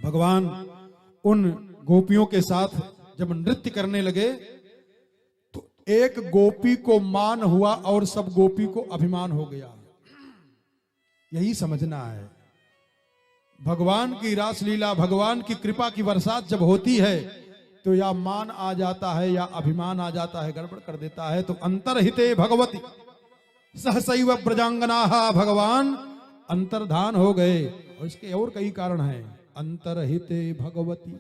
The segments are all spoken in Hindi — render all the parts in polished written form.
भगवान उन गोपियों के साथ जब नृत्य करने लगे तो एक गोपी को मान हुआ और सब गोपी को अभिमान हो गया। यही समझना है, भगवान की रासलीला, भगवान की कृपा की बरसात जब होती है तो या मान आ जाता है या अभिमान आ जाता है, गड़बड़ कर देता है। तो अंतर्हिते भगवती सहसैव ब्रजांगनाः, भगवान अंतर्धान हो गए। और इसके और कई कारण हैं। अंतर्हिते भगवती,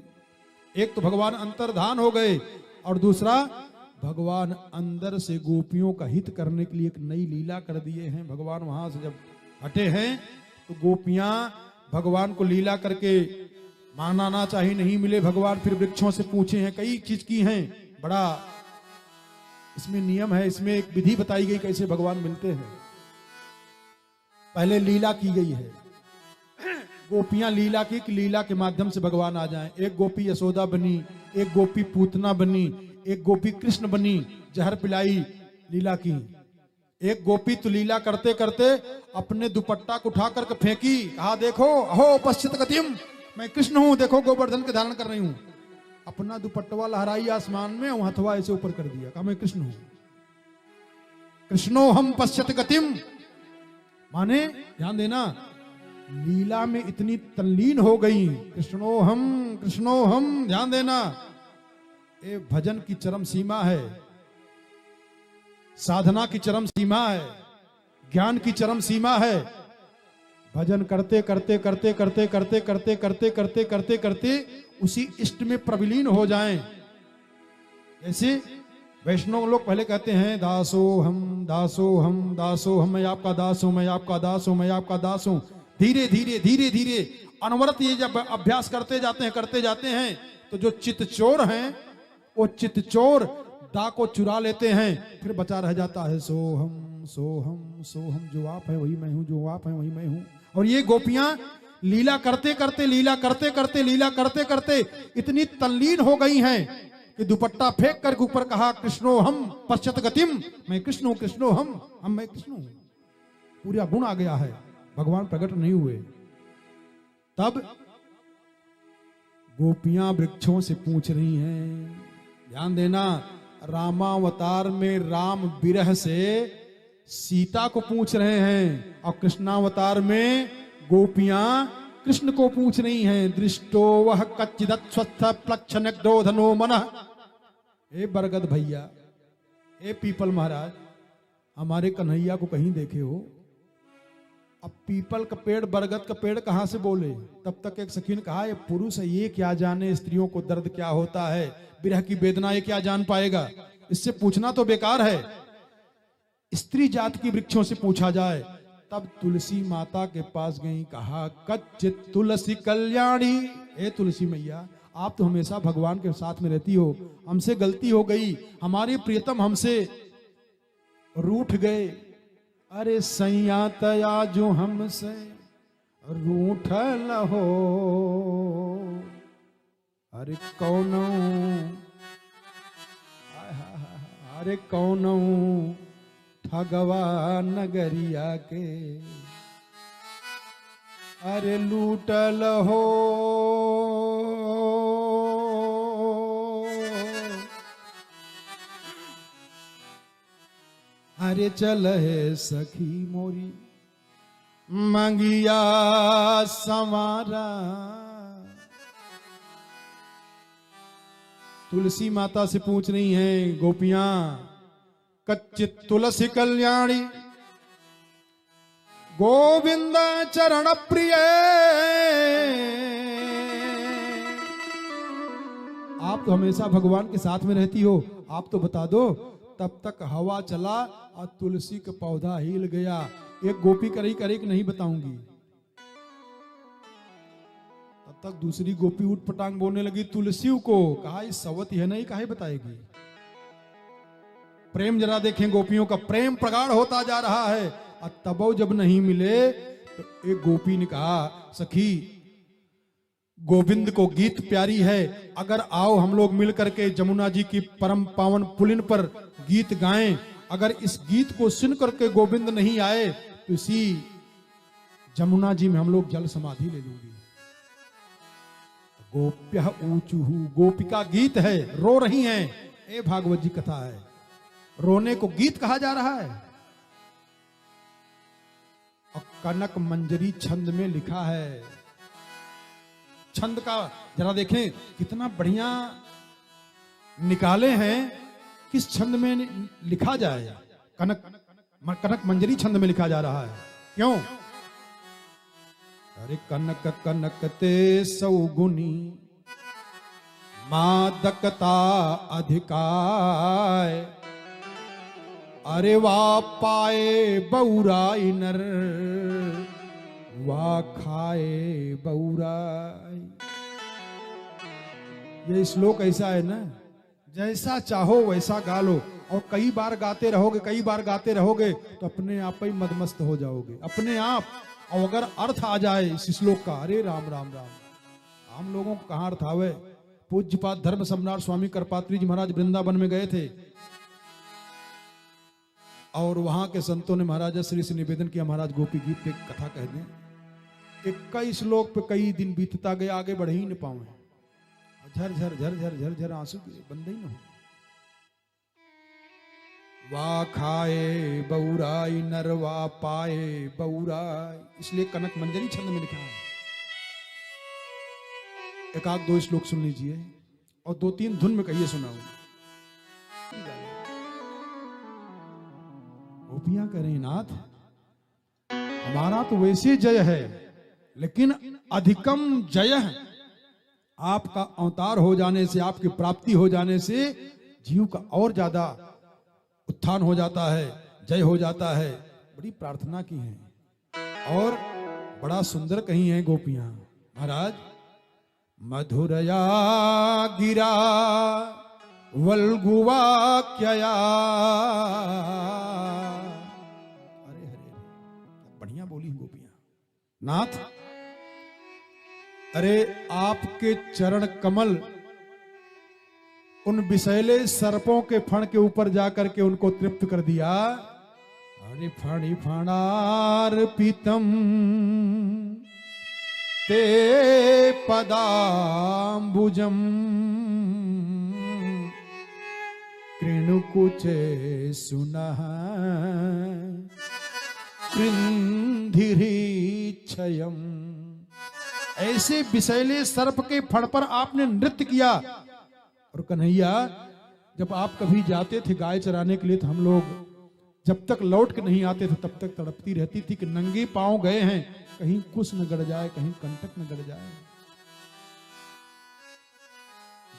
एक तो भगवान अंतर्धान हो गए और दूसरा भगवान अंदर से गोपियों का हित करने के लिए एक नई लीला कर दिए हैं। भगवान वहां से जब हटे हैं तो गोपियां भगवान को लीला करके मानना चाहिए, नहीं मिले भगवान फिर वृक्षों से पूछे हैं, कई चीज की हैं। बड़ा इसमें नियम है, इसमें एक विधि बताई गई कैसे भगवान मिलते हैं। पहले लीला की गई है, गोपियां लीला की कि लीला के माध्यम से भगवान आ जाएं। एक गोपी यशोदा बनी, एक गोपी पूतना बनी, एक गोपी कृष्ण बनी, जहर पिलाई, लीला की। एक गोपी तो लीला करते करते अपने दुपट्टा को उठा करके फेंकी, कहा देखो अहो पश्चित गतिम, मैं कृष्ण हूं, देखो गोवर्धन के धारण कर रही हूं। अपना दुपट्टा लहराई आसमान में, हथवा ऐसे ऊपर कर दिया, कहा मैं कृष्ण हूं। कृष्णो हम पश्चित गतिम, माने ध्यान देना, लीला में इतनी तल्लीन हो गई, कृष्णो हम, ध्यान देना। ये भजन की चरम सीमा है, साधना की चरम सीमा है, ज्ञान की चरम सीमा है। भजन करते करते करते करते करते करते करते करते करते करते उसी इष्ट में प्रविलीन हो जाएं। ऐसे वैष्णव लोग पहले कहते हैं दासो हम दासो हम दासो हम, मैं आपका दास हूं, मैं आपका दास हूं, मैं आपका दास हूं। धीरे धीरे धीरे धीरे अनवरत ये जब अभ्यास करते जाते हैं तो जो चित चोर हैं वो चित चोर दा को चुरा लेते हैं, फिर बचा रह जाता है सोहम सोहम सोहम, जो आप है वही मैं हूं, जो आप है वही मैं हूं। और ये गोपियां लीला करते करते लीला करते करते लीला करते करते इतनी तल्लीन हो गई हैं कि दुपट्टा फेंक कर ऊपर कहा कृष्णो हम पश्चात गतिम, मैं कृष्ण हूं, मैं कृष्ण हूं। पूरा गुण आ गया है, भगवान प्रकट नहीं हुए। तब गोपियां वृक्षों से पूछ रही हैं, ध्यान देना, रामावतार में राम विरह से सीता को पूछ रहे हैं और कृष्णावतार में गोपियां कृष्ण को पूछ रही हैं। दृष्टो वह कच्चिदत् स्वस्थ प्लक्षणो धनो मनः। ए बरगद भैया, ए पीपल महाराज, हमारे कन्हैया को कहीं देखे हो? अब पीपल का पेड़ बरगद का पेड़ कहां से बोले? तब तक एक सखी ने कहा, ये पुरुष है, ये क्या जाने स्त्रियों को दर्द क्या होता है, विरह की वेदना ये क्या जान पाएगा, इससे पूछना तो बेकार है। स्त्री जात की वृक्षों से पूछा जाए। तब तुलसी माता के पास गई, कहा कच्चित तुलसी कल्याणी, हे तुलसी मैया, आप तो हमेशा भगवान के साथ में रहती हो, हमसे गलती हो गई, हमारे प्रियतम हमसे रूठ गए। अरे सैया तया जो हमसे रूठल हो, अरे कौनो, अरे कौनो ठगवा नगरिया के, अरे लूटल हो, अरे चल है सखी मोरी मंगिया संवारा। तुलसी माता से पूछ रही हैं गोपियां, कच्चित तुलसी कल्याणी गोविंद चरण प्रिय, आप तो हमेशा भगवान के साथ में रहती हो, आप तो बता दो। तब तक हवा चला और तुलसी का पौधा हिल गया। एक गोपी करी कि नहीं बताऊंगी। तब तक दूसरी गोपी उठ पटांग बोलने लगी तुलसी को, कहा इस सवत है नहीं, काहे बताएगी। प्रेम जरा देखें, गोपियों का प्रेम प्रगाढ़ होता जा रहा है। और तब जब नहीं मिले तो एक गोपी ने कहा, सखी गोविंद को गीत प्यारी है, अगर आओ हम लोग मिल करके जमुना जी की परम पावन पुलिन पर गीत गाएं। अगर इस गीत को सुन करके गोविंद नहीं आए तो इसी जमुना जी में हम लोग जल समाधि ले लूंगी। गोप्य ऊचुहु, गोपिका गीत है, रो रही हैं। ये भागवत जी कथा है, रोने को गीत कहा जा रहा है। और कनक मंजरी छंद में लिखा है। छंद का जरा देखें कितना बढ़िया निकाले हैं, किस छंद में लिखा जाए। कनक मंजरी छंद में लिखा जा रहा है। क्यों? अरे कनक कनक ते सौगुनी मादकता अधिकाय, अरे वाह पाए बौराई नर वाह खाए बौराई। ये श्लोक ऐसा है ना, जैसा चाहो वैसा गा लो, और कई बार गाते रहोगे, कई बार गाते रहोगे तो अपने आप ही मदमस्त हो जाओगे अपने आप। और अगर अर्थ आ जाए इस श्लोक का, अरे राम राम राम, हम लोगों को कहां अर्थ आवे। पूज्यपाद धर्म सम्राट स्वामी करपात्री जी महाराज वृंदावन में गए थे, और वहां के संतों ने महाराज श्री से निवेदन किया, महाराज गोपी गीत पे कथा कह दें। 21 श्लोक पे कई दिन बीतता गया, आगे बढ़ ही न पाए। झर झर झर झर झर झर आंसू बंद ही न हो। वाह खाए बौराई नर वाह पाए बौराई, इसलिए कनक मंजरी छंद में लिखा है। एक आध दो श्लोक सुन लीजिए और 2-3 धुन में कहिए सुनाऊं। गोपियां कह रही, नाथ हमारा तो वैसे जय है, लेकिन अधिकम जय आपका अवतार हो जाने से, आपकी प्राप्ति हो जाने से जीव का और ज्यादा उत्थान हो जाता है, जय हो जाता है। बड़ी प्रार्थना की है और बड़ा सुंदर कही है गोपियां। महाराज मधुरया गिरा वल्गुवा क्यया, अरे हरे बढ़िया बोली गोपियां। नाथ अरे आपके चरण कमल उन विषैले सर्पों के फण के ऊपर जाकर के उनको तृप्त कर दिया। अरे फणी फणार पीतम ते पदाम्बुजम कृणुकुचे सुनः कृन्धिरीच्छयम्। ऐसे विषैले सर्प के फण पर आपने नृत्य किया। और कन्हैया, जब आप कभी जाते थे गाय चराने के लिए, तो हम लोग जब तक लौट के नहीं आते थे तब तक तड़पती रहती थी कि नंगे पांव गए हैं, कहीं कुछ न गड़ जाए, कहीं कंटक न गड़ जाए।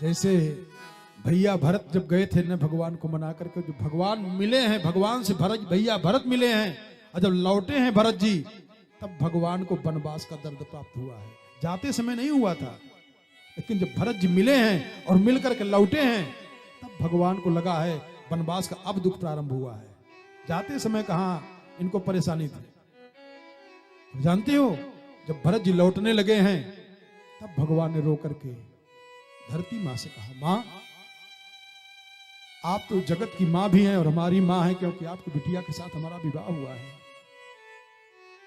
जैसे भैया भरत जब गए थे न भगवान को मना करके, जो भगवान मिले हैं, भगवान से भैया भरत मिले हैं, और जब लौटे हैं भरत जी, तब भगवान को वनवास का दर्द प्राप्त हुआ है। जाते समय नहीं हुआ था, लेकिन जब भरत जी मिले हैं और मिलकर के लौटे हैं, तब भगवान को लगा है वनवास का अब दुख प्रारंभ हुआ है। जाते समय कहां इनको परेशानी थी। जानते हो, जब भरत जी लौटने लगे हैं, तब भगवान ने रो करके धरती मां से कहा, मां आप तो जगत की मां भी हैं और हमारी मां है, क्योंकि आपकी बिटिया के साथ हमारा विवाह हुआ है।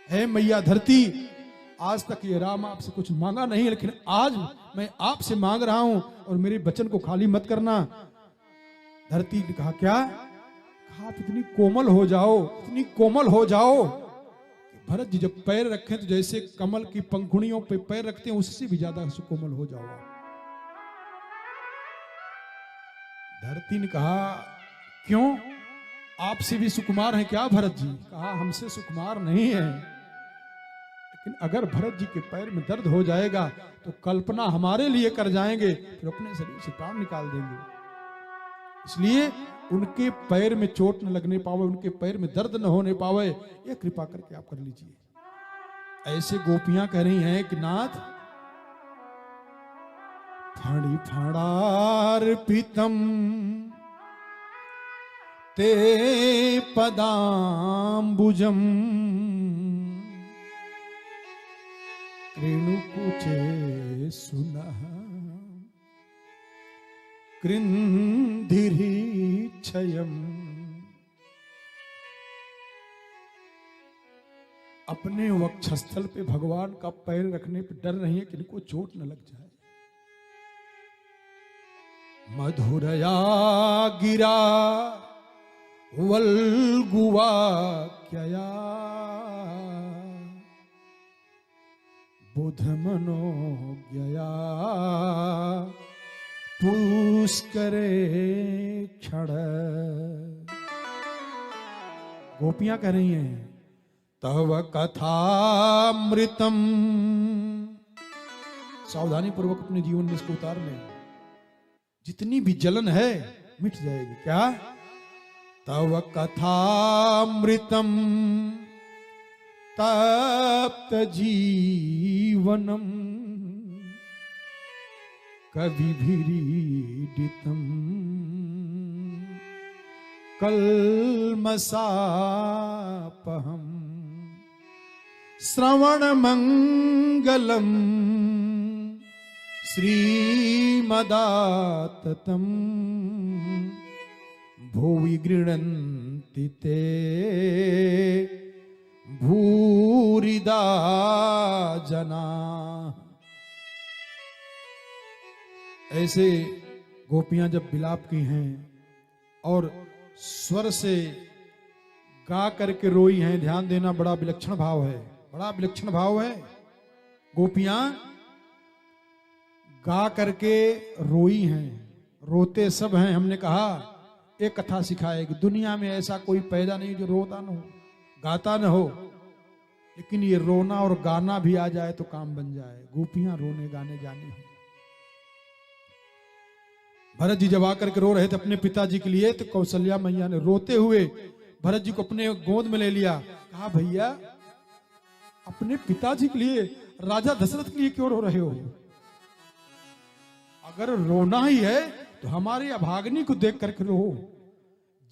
हे मैया धरती, आज तक ये राम आपसे कुछ मांगा नहीं, लेकिन आज मैं आपसे मांग रहा हूं और मेरे वचन को खाली मत करना। धरती ने कहा, क्या? कहा आप इतनी कोमल हो जाओ, इतनी कोमल हो जाओ। भरत जी जब पैर रखें तो जैसे कमल की पंखुड़ियों पे पैर रखते हैं, उससे भी ज्यादा कोमल हो जाओ आप। धरती ने कहा, क्यों? आपसे भी सुकुमार है क्या भरत जी? कहा, हमसे सुकुमार नहीं है, लेकिन अगर भरत जी के पैर में दर्द हो जाएगा तो कल्पना हमारे लिए कर जाएंगे, फिर अपने शरीर से प्राण निकाल देंगे। इसलिए उनके पैर में चोट न लगने पावे, उनके पैर में दर्द न होने पावे, ये कृपा करके आप कर लीजिए। ऐसे गोपियां कह रही हैं कि नाथ फणी फणार पीतम ते पदाम्बुजम कृणुकुचे सुनः कृन्धिरीच्छयम्। अपने वक्षस्थल पे भगवान का पैर रखने पे डर रही है कि इनको चोट न लग जाए। मधुरया गिरा वल्गुवाक्यया बुध मनोज्ञया पुष्करे क्षण। गोपियां कह रही हैं तव कथामृतम। सावधानी पूर्वक अपने जीवन में इसको उतार लें, जितनी भी जलन है मिट जाएगी। क्या? तव कथामृतम तप्त जीवनम कविभिरीडितम कल्मषापहम श्रवण मंगलम श्रीमदाततम भुवि गृह्णन्ति ते भूरिदा जना। ऐसे गोपियां जब विलाप की हैं और स्वर से गा करके रोई हैं, ध्यान देना, बड़ा विलक्षण भाव है, बड़ा विलक्षण भाव है। गोपियां गा करके रोई हैं, रोते सब हैं। हमने कहा एक कथा सिखाए कि दुनिया में ऐसा कोई पैदा नहीं जो रोता न हो, गाता न हो, लेकिन ये रोना और गाना भी आ जाए तो काम बन जाए। गोपियां रोने गाने जानी है। भरत जी जब आकर के रो रहे थे अपने पिताजी के लिए, तो कौशल्या मैया ने रोते हुए भरत जी को अपने गोद में ले लिया। कहा भैया अपने पिताजी के लिए, राजा दशरथ के लिए क्यों रो रहे हो? अगर रोना ही है तो हमारे अभाग्नि को देख करके रो।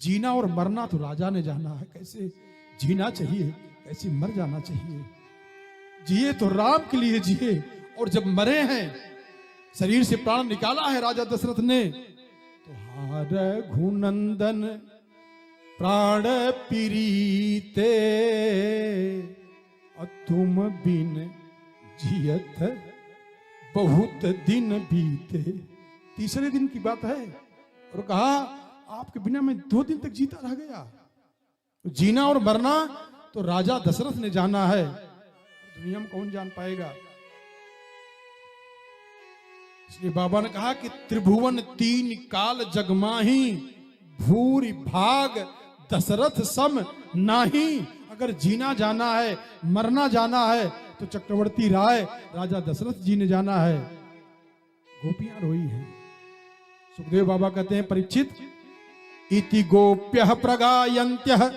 जीना और मरना तो राजा ने जाना है, कैसे जीना चाहिए, कैसे मर जाना चाहिए। जिए तो राम के लिए जिए, और जब मरे हैं, शरीर से प्राण निकाला है राजा दशरथ ने, तो हार घुनंदन प्राण पीरीते तुम बिन जियत बहुत दिन बीते। तीसरे दिन की बात है, और कहा आपके बिना मैं 2 दिन तक जीता रह गया। तो जीना और मरना तो राजा दशरथ ने जाना है, दुनिया में कौन जान पाएगा। इसलिए बाबा ने कहा कि त्रिभुवन 3 काल जगमाही भूरि भाग दशरथ सम नाही। अगर जीना जाना है, मरना जाना है, तो चक्रवर्ती राय राजा दशरथ जी ने जाना है। गोपियां रोई हैं। सुखदेव बाबा कहते हैं परीक्षित इति गोप्यः प्रगायन्त्यः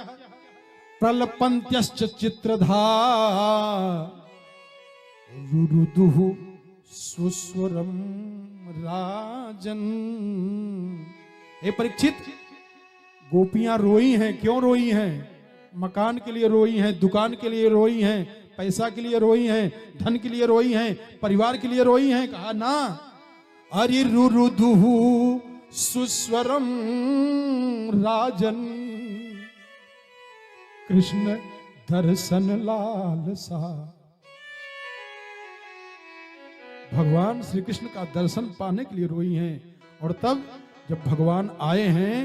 प्रलपन्त्यश्च चित्रधा रुरुदुः सुस्वरम राजन। हे परीक्षित, गोपियां रोई हैं। क्यों रोई हैं? मकान के लिए रोई हैं, दुकान के लिए रोई हैं, पैसा के लिए रोई हैं, धन के लिए रोई हैं, परिवार के लिए रोई हैं। कहा ना अरि रुरुदुहु सुस्वरम राजन कृष्ण दर्शन लालसा। भगवान श्री कृष्ण का दर्शन पाने के लिए रोई हैं। और तब जब भगवान आए हैं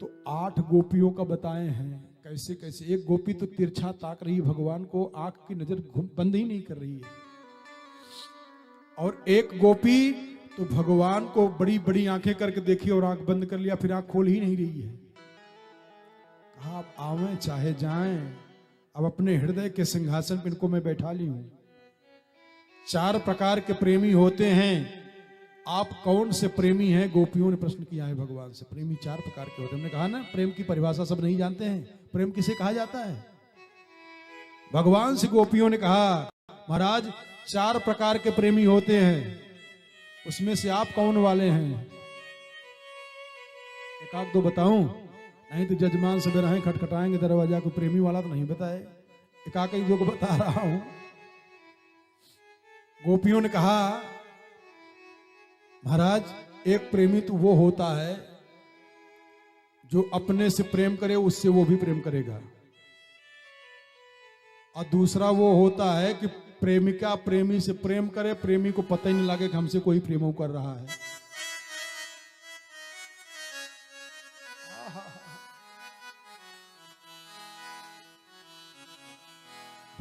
तो 8 गोपियों का बताए हैं कैसे कैसे। एक गोपी तो तिरछा ताक रही भगवान को, आंख की नजर बंद ही नहीं कर रही है, और एक गोपी तो भगवान को बड़ी बड़ी आंखें करके देखी और आंख बंद कर लिया, फिर आंख खोल ही नहीं रही है। कहा आप आवे चाहे जाएं, अब अपने हृदय के सिंहासन पर इनको मैं बैठा ली हूं। 4 प्रकार के प्रेमी होते हैं, आप कौन से प्रेमी हैं? गोपियों ने प्रश्न किया है भगवान से। प्रेमी 4 प्रकार के होते हैं। हमने कहा ना प्रेम की परिभाषा सब नहीं जानते हैं। प्रेम किसे कहा जाता है? भगवान से गोपियों ने कहा महाराज 4 प्रकार के प्रेमी होते हैं, उसमें से आप कौन वाले हैं? एक आध 2 बताऊं? नहीं तो जजमान सब रहें खटखटाएंगे दरवाजा को। प्रेमी वाला तो नहीं बताए, एक आध 2 को बता रहा हूं। गोपियों ने कहा महाराज एक प्रेमी तो वो होता है जो अपने से प्रेम करे, उससे वो भी प्रेम करेगा। और दूसरा वो होता है कि प्रेमिका प्रेमी से प्रेम करे, प्रेमी को पता ही नहीं लगे कि हमसे कोई प्रेम कर रहा है।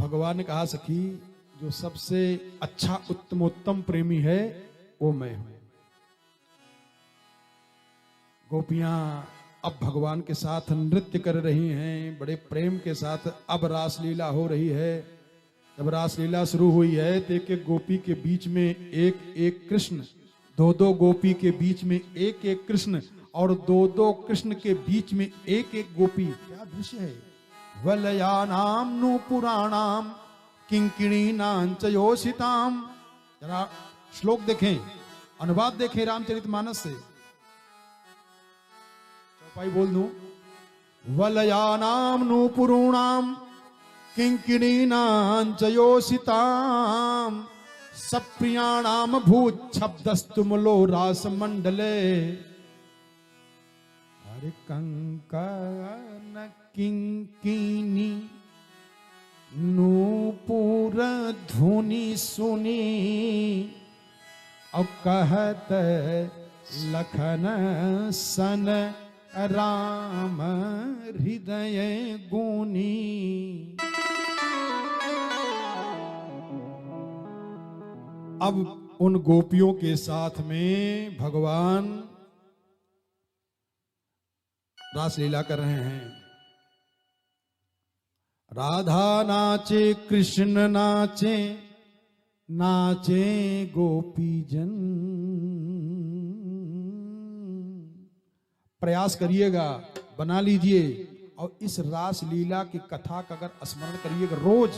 भगवान ने कहा सखी जो सबसे अच्छा उत्तमोत्तम प्रेमी है वो मैं हूं। गोपियां अब भगवान के साथ नृत्य कर रही हैं, बड़े प्रेम के साथ। अब रासलीला हो रही है। जब रासलीला शुरू हुई है तो एक एक गोपी के बीच में एक एक कृष्ण, दो दो गोपी के बीच में एक एक कृष्ण, और दो दो कृष्ण के बीच में एक एक गोपी। क्या दृश्य है। वलयानाम नूपुराणाम किंकिणीनां च योषिताम। जरा श्लोक देखें, अनुवाद देखें रामचरितमानस से। चौपाई बोल दूं। वलयानाम नूपुरूणाम किंकिणीनां च योषिताम सप्रियाणाम भूच्छब्दस्तुमलो रासमंडले। हरि कंकन किंकिनी नूपुर धुनि सुनी और कहत लखन सन राम हृदय गुनी। अब उन गोपियों के साथ में भगवान रासलीला कर रहे हैं। राधा नाचे, कृष्ण नाचे, नाचे गोपीजन। प्रयास करिएगा, बना लीजिए और इस रासलीला की कथा का अगर स्मरण करिएगा रोज।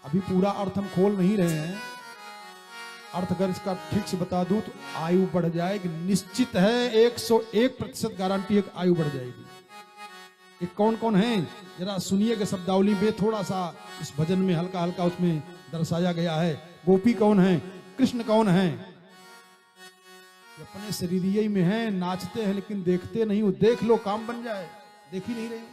अभी पूरा अर्थ हम खोल नहीं रहे हैं। अर्थ अगर इसका ठीक से बता दूं तो आयु बढ़ जाएगी, निश्चित है। 101% गारंटी है कि आयु बढ़ जाएगी। ये कौन कौन है जरा सुनिएगा। शब्दावली में थोड़ा सा इस भजन में हल्का हल्का उसमें दर्शाया गया है। गोपी कौन है, कृष्ण कौन है। अपने शरीर में है, नाचते हैं लेकिन देखते नहीं हो। देख लो काम बन जाए, देख ही नहीं रहे हो।